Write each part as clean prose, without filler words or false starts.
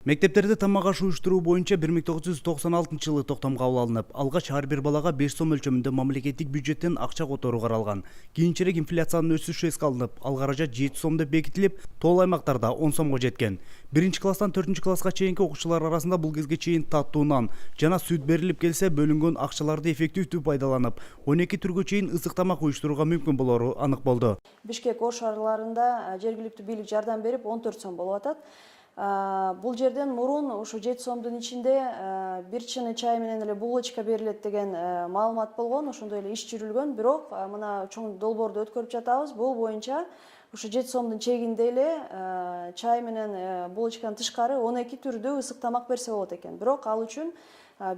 Мектептерде тамак аш уюштуруу боюнча 1996-жылы токтом кабыл алынып, алгач ар бир балага 5 сом өлчөмүндө мамлекеттик бюджеттен акча которуу каралган. Кийинчерээк инфляциянын өсүшү эске алынып, ал каражат 7 сом деп бекитилип, тоол аймактарда 10 сомго жеткен. 1-класстан 4-класска чейинки окуучулар арасында бул кезге чейин таттуу нан жана сүт берилип келсе, бөлүнгөн акчаларды эффективдүү пайдаланып, 12 түргө чейин ысык тамак уюштурууга мүмкүн болору анык болду. Бишкек Ош шаарларында жергиликтүү бийлик жардам берип 14 сом болуп атат. Бул жерден мурун ушу 7 сомдун ичинде бир чыны чай менен эле булочка берилет деген маалымат болгон, ошондой эле иш жүрүлгөн. Бирок мына чоң долбоорду өткөрүп жатабыз. Бул боюнча ушу 7 сомдун чегинде эле чай менен булочканын тышкары 12 түрдүү ысык тамак берсе болот экен. Бирок ал үчүн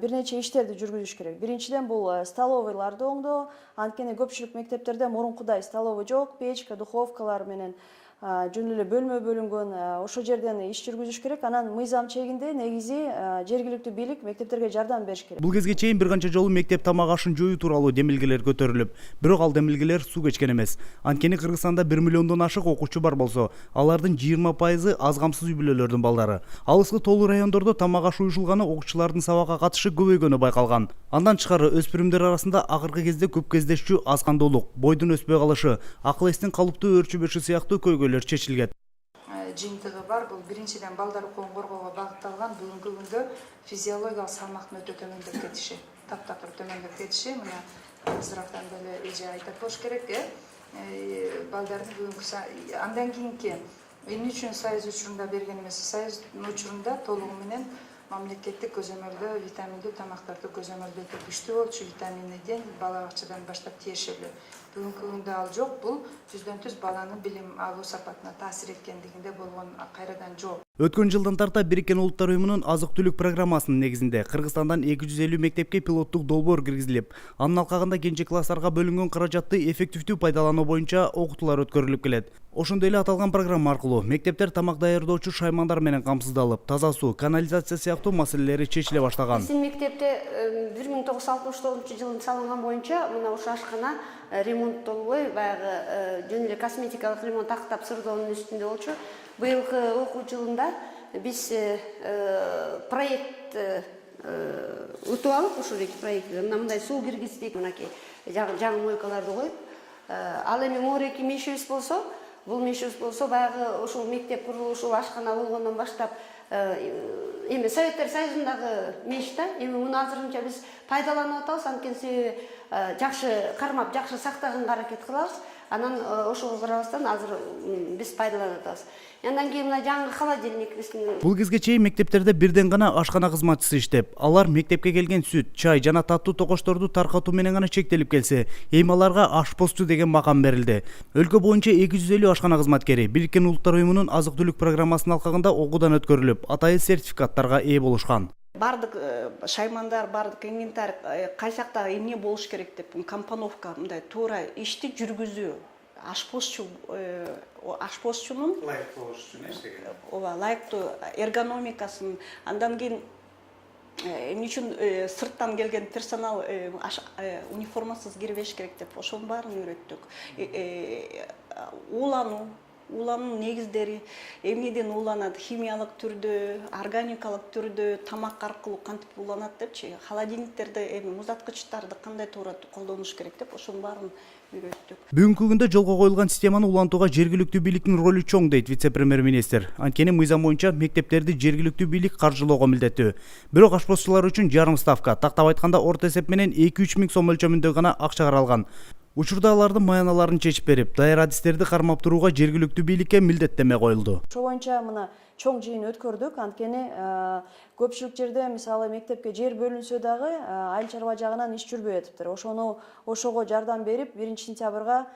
бир нече иштерди жүргүзүш керек. Биринчиден бул столовыйларды оңдоо. Анткени көпчүлүк мектептерде мурункудай столовый жок, печка, духовкалар менен жөн эле бөлмө бөлүнгөн. Ошол жерден иш жүргүзүш керек. Анан мыйзам чегинде негизи жергиликтүү бийлик мектептерге жардам бериш керек. Бул кезге чейин бир канча жолу мектеп тамак ашын жоюу тууралуу демилгелер көтөрүлүп, бирок ал демилгелер суу кечкен эмес. Анткени Кыргызстанда 1 миллиондон ашык окуучу бар болсо, алардын 20% аз камсыз үй бүлөлөрдүн балдары. Алыскы тоолуу райондордо тамак аш уюшулганы окуучулардын сабакка катышы көбөйгөнү байкалган. Андан тышкары өспүрүмдөр арасында акыркы кезде көп кездешчү аз кандуулук, бойдун өспөй калышы, акыл эстин калыптуу өөрчүбөшү сыяктуу көйгөйлөр чечилген. Жыйынтыгы бар. Бул биринчиден балдар укугун коргоого багытталган. Бүгүнкү күндө физиологиялык салмактын өтө төмөндөп кетиши, таптакыр төмөндөп кетиши. Мына азырактан деле эже айтат болуш керек. Балдардын бүгүнкү андан кийинки эмне үчүн союз учурунда берген эмес, союздун учурунда толугу менен мамлекеттик көзөмөлдөө витаминдүү тамактарды көзөмөлдөө күчтүү болчу, витамин Ден бала бакчадан баштап тиешелүү. Бүгүнкү күндө ал жок. Бул жүздөн-жүз баланын билим алуу сапатына таасир эткендигинде болгон кайрадан жок. Өткөн жылдан тарта Бириккен Улуттар уюмунун азык-түлүк программасынын негизинде Кыргызстандан 250 мектепке пилоттук долбоор киргизилип, анын алкагында кенже класстарга бөлүнгөн каражатты эффективдүү пайдалануу боюнча окутуулар өткөрүлүп келет. Ошондой эле аталган программа аркылуу мектептер тамак даярдоочу шаймандар менен камсыздалып, таза суу, канализация сыяктуу маселелери чечиле баштаган. Биздин мектепте 1969-жылы салынган боюнча мына ушул ашкана ремонттолбой, баягы жөн эле косметикалык ремонт актап сырдоонун үстүндө болчу. Быйылкы окуу жылында биз проект өтүп алып, ушул проект мындай суу киргиздик, мынакей жаңы мойкаларды коюп, ал эми моореки мешибиз болсо, бул мешибиз болсо баягы ушул мектеп курулушу, ашкана болгондон баштап эми Советтер Союзундагы меш да. Эми муну азырынча биз пайдаланып атабыз, анткени себеби жакшы кармап, жакшы сактаганга аракет кылабыз. Анан ошого карабастан азыр биз пайдаланып атабыз. Андан кийин мына жаңы холодильник биздин. Бул кезге чейин мектептерде бирден гана ашкана кызматчысы иштеп, алар мектепке келген сүт, чай жана таттуу токочторду таркатуу менен гана чектелип келсе, эми аларга ашпозчу деген макам берилди. Өлкө боюнча 250 ашкана кызматкери Бириккен Улуттар уюмунун азык-түлүк программасынын алкагында окуудан өткөрүлүп, атайын сертификаттарга ээ болушкан. Бардык шаймандар, бардык инвентарь кайсакта эмне болуш керек деп, компоновка, мындай туура ишти жүргүзүү, ашпозчунун ылайыктуу болуш үчүн эштеген. Ооба, ылайыктуу эргономикасын, андан кийин эмне үчүн сырттан келген персонал униформасыз кирбеш керек деп, ошонун баарын үйрөттүк. Уулануу негиздери, эмнеден ууланат, химиялык түрдө, органикалык түрдө, тамак аркылуу кантип ууланат депчи, холодильниктерде эми муздаткычтарды кандай туура колдонуш керек деп, ошонун баарын үйрөттүк. Бүгүнкү күндө жолго коюлган системаны улантууга жергиликтүү бийликтин ролу чоң дейт вице-премьер-министр. Анткени мыйзам боюнча мектептерди жергиликтүү бийлик каржылоого милдеттүү. Бирок ашпозчулар үчүн жарым ставка, тактап айтканда орто эсеп менен 2-3 миң сом өлчөмүндө гана акча каралган. Учурда алардын маяналарын чечип берип, даяр адистерди кармап турууга жергиликтүү бийликке милдеттеме коюлду. Ошол боюнча мына чоң жыйын өткөрдүк. Анткени көпчүлүк жерде мисалы мектепке жер бөлүнсө дагы айыл чарба жагынан иш жүрбөй атыптыр. Ошого жардам берип 1-сентябрга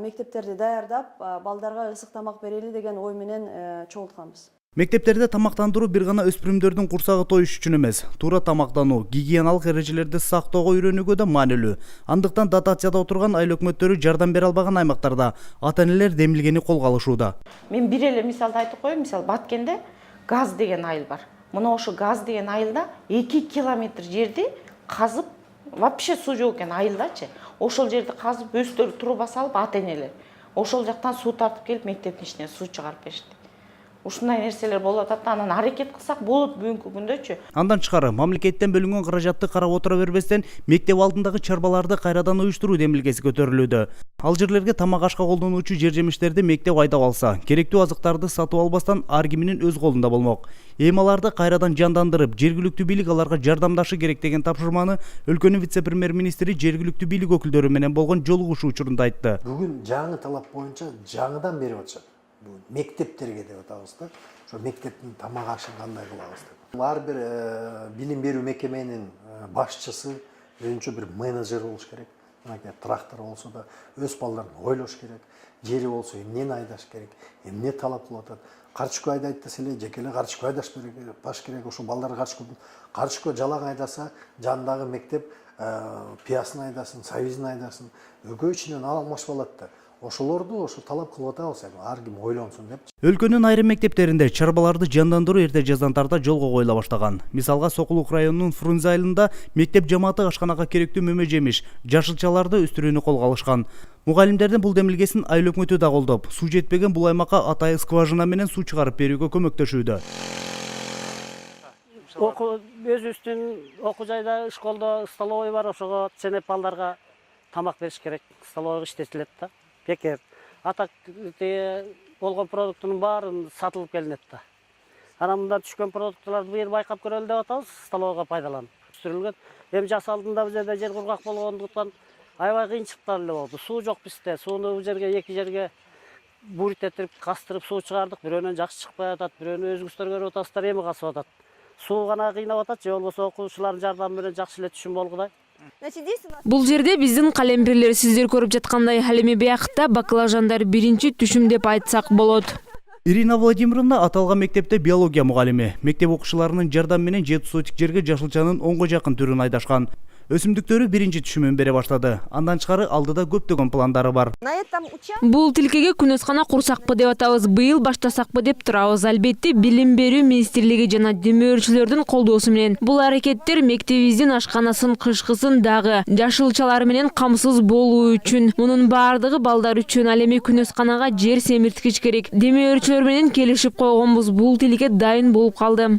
мектептерди даярдап, балдарга ысык тамак берели деген ой менен чогултканбыз. Мектептерде тамактандыруу бир гана өспүрүмдөрдүн курсагы тоюш үчүн эмес, туура тамактануу, гигиеналык эрежелерди сактоого үйрөнүүгө да маанилүү. Андыктан дотацияда отурган айыл өкмөттөрү жардам бере албаган аймактарда ата-энелер демилгени колго алышууда. Мен бир эле мисалды айтып коеюн. Мисалы Баткенде Газ деген айыл бар. Мына ошо Газ деген айылда 2 километр жерди казып, вообще суу жок экен айылдачы. Ошол жерди казып, өздөрү труба салып ата-энелер ошол жактан суу тартып келип мектептин ичине суу чыгарып беришти. ушундай нерселер болуп атат, анан аракет кылсак болот бүгүнкү күндөчү. Андан тышкары мамлекеттен бөлүнгөн каражатты карап отура бербестен мектеп алдындагы чарбаларды кайрадан уюштуруу демилгеси көтөрүлүүдө. Ал жерлерге тамак ашка колдонуучу жер жемиштерди мектеп айдап алса, керектүү азыктарды сатып албастан ар киминин өз колунда болмок. Эми аларды кайрадан жандандырып, жергиликтүү бийлик аларга жардамдашы керек деген тапшырманы өлкөнүн вице-премьер-министри жергиликтүү бийлик өкүлдөрү менен болгон жолугушуу учурунда айтты. Бүгүн жаңы талап боюнча жаңыдан берип атышат. Мектептерге деп атабыз да. Ошо мектептин тамак ашын кандай кылабыз деп. Ар бир билим берүү мекеменин башчысы өзүнчө бир менеджер болуш керек. Мынакей трактор болсо да өз балдарын ойлош керек. Жери болсо эмнени айдаш керек, эмне талап кылып атат. Карчыкө айдайт десе эле жеке эле карчыкө айдаш керек. Ошо балдар карчыкө жалаң айдаса, жандагы мектеп пиясын айдасын, сабизин айдасын, өгөө ичинен алмашып алат да. Ошолорду ошо талап кылып атабыз, ар ким ойлонсун деп. Өлкөнүн айрым мектептеринде чарбаларды жандандыруу эрте жазантарда жолго коюла баштаган. Мисалга Сокулук районунун Фрунзе айылында мектеп жамааты ашканага керектүү мөмө жемиш, жашылчаларды өстүрүүнү колго алышкан. Мугалимдердин бул демилгесин айыл өкмөтү да колдоп, суу жетпеген бул аймакка атайын скважина менен суу чыгарып берүүгө көмөктөшүүдө. Өзүбүздүн окуу жайда школдо столовый бар, ошого ченеп балдарга тамак бериш керек. Столовый иштетилет да. Бекер. Атак болгон продуктунун баарын сатылып келинет да. Анан мында түшкөн продуктларды бир байкап көрөлү деп атабыз, столовыйга пайдаланып өстүрүлгөн. Эми жаш алдында бул жерде жер кургак болгондуктан аябай кыйынчылыктар эле болду. Суу жок бизде. Сууну бул жерге эки жерге бурит этип, кастырып суу чыгардык. Бирөөнөн жакшы чыкпай атат, бирөөнү өзүңүздөр көрүп атасыздар, эми касып атат. Суу гана кыйнап атат, же болбосо окуучулардын жардамы менен жакшы эле түшүм болгудай. Бул жерде биздин калемпирлер сиздер көрүп жаткандай ал эми биякта баклажандар биринчи түшүм деп айтсак болот. Ирина Владимировна аталган мектепте биология мугалими. Мектеп окуучуларынын жардамы менен 7 сотик жерге жашылчанын 10го жакын түрүн айдашкан. Өсүмдүктөрү биринчи түшүмүн бере баштады. Андан тышкары алдыда көптөгөн пландары бар. Бул тилкеге күнөскана курсакпы деп атабыз, быйыл баштасакпы деп турабыз. Албетте билим берүү министрлиги жана демөөрчүлөрдүн колдоосу менен бул аракеттер мектебибиздин ашканасын, кышкысын дагы жашылчалар менен камсыз болуу үчүн. Мунун баардыгы балдар үчүн. Ал эми күнөсканага жер семирткич керек. Демөөрчүлөр менен келишип койгонбуз. Бул тилке дайын болуп калды.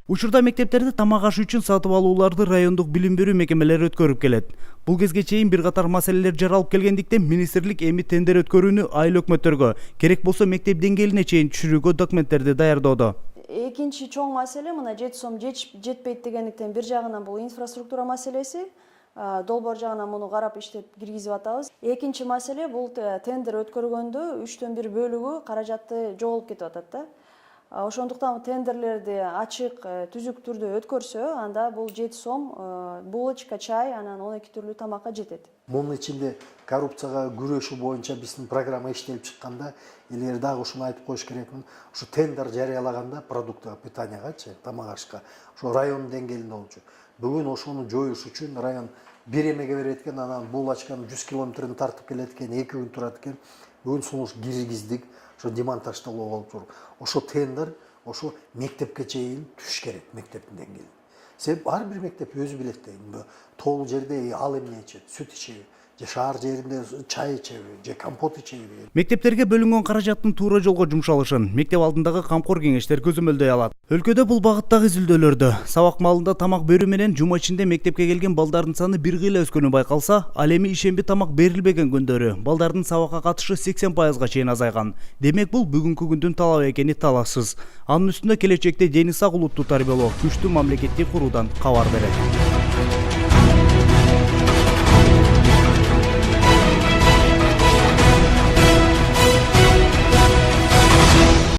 Учурда мектептерде тамак аш үчүн сатып алууларды райондук билим берүү мекемелери өткөрүп келет. Бул кезге чейин бир катар маселелер жаралып келгендиктен министрлик эми тендер өткөрүүнү айыл өкмөттөргө, керек болсо мектеп деңгээлине чейин түшүрүүгө документтерди даярдоодо. Экинчи чоң маселе мына 7 сом жетпейт дегендиктен бир жагынан бул инфраструктура маселеси, долбоор жагынан муну карап иштеп киргизип атабыз. Экинчи маселе бул тендер өткөргөндө 3/4 бөлүгү каражатты жоголуп кетип атат да. Ошондуктан тендерлерди ачык, түзүк түрдө өткөрсө, анда бул 7 сом булочка, чай, анан 12 түрлүү тамакка жетет. Мунун ичинде коррупцияга күрөшүү боюнча биздин программа иштелип чыкканда, илгери дагы ушуну айтып коюш керекмин. Ушу тендер жарыялаганда продуктовое питаниягачы, тамак ашка, ошо район деңгээлинде болчу. Бүгүн ошону жоюш үчүн район бир эмеге берет экен, анан булочканы 100 километрин тартып келет экен, 2 күн турат экен. Бүгүн сунуш киргиздик. Ошо демонтаждалуу болуп туруп. Ошо тендер, ошо мектепке чейин түш керек, мектептин деңгээлинде. Себеп ар бир мектеп өзү билет да, тоол жерде ал эмне ичет, сүт ичеби, же шаар жеринде чай ичеби, же компот ичеби. Мектептерге бөлүнгөн каражаттын туура жолго жумшалышын мектеп алдындагы камкор кеңештер көзөмөлдөй алат. Өлкөдө бул багыттагы изилдөөлөрдө сабак маалында тамак берүү менен жума ичинде мектепке келген балдардын саны бир кыйла өскөнү байкалса, ал эми ишемби тамак берилбеген күндөрү балдардын сабакка катышы 80%га чейин азайган. Демек бул бүгүнкү күндүн талабы экени талашсыз. Анын үстүнө келечекте дени сак улутту тарбиялоо, күчтүү мамлекетти куруудан кабар берет.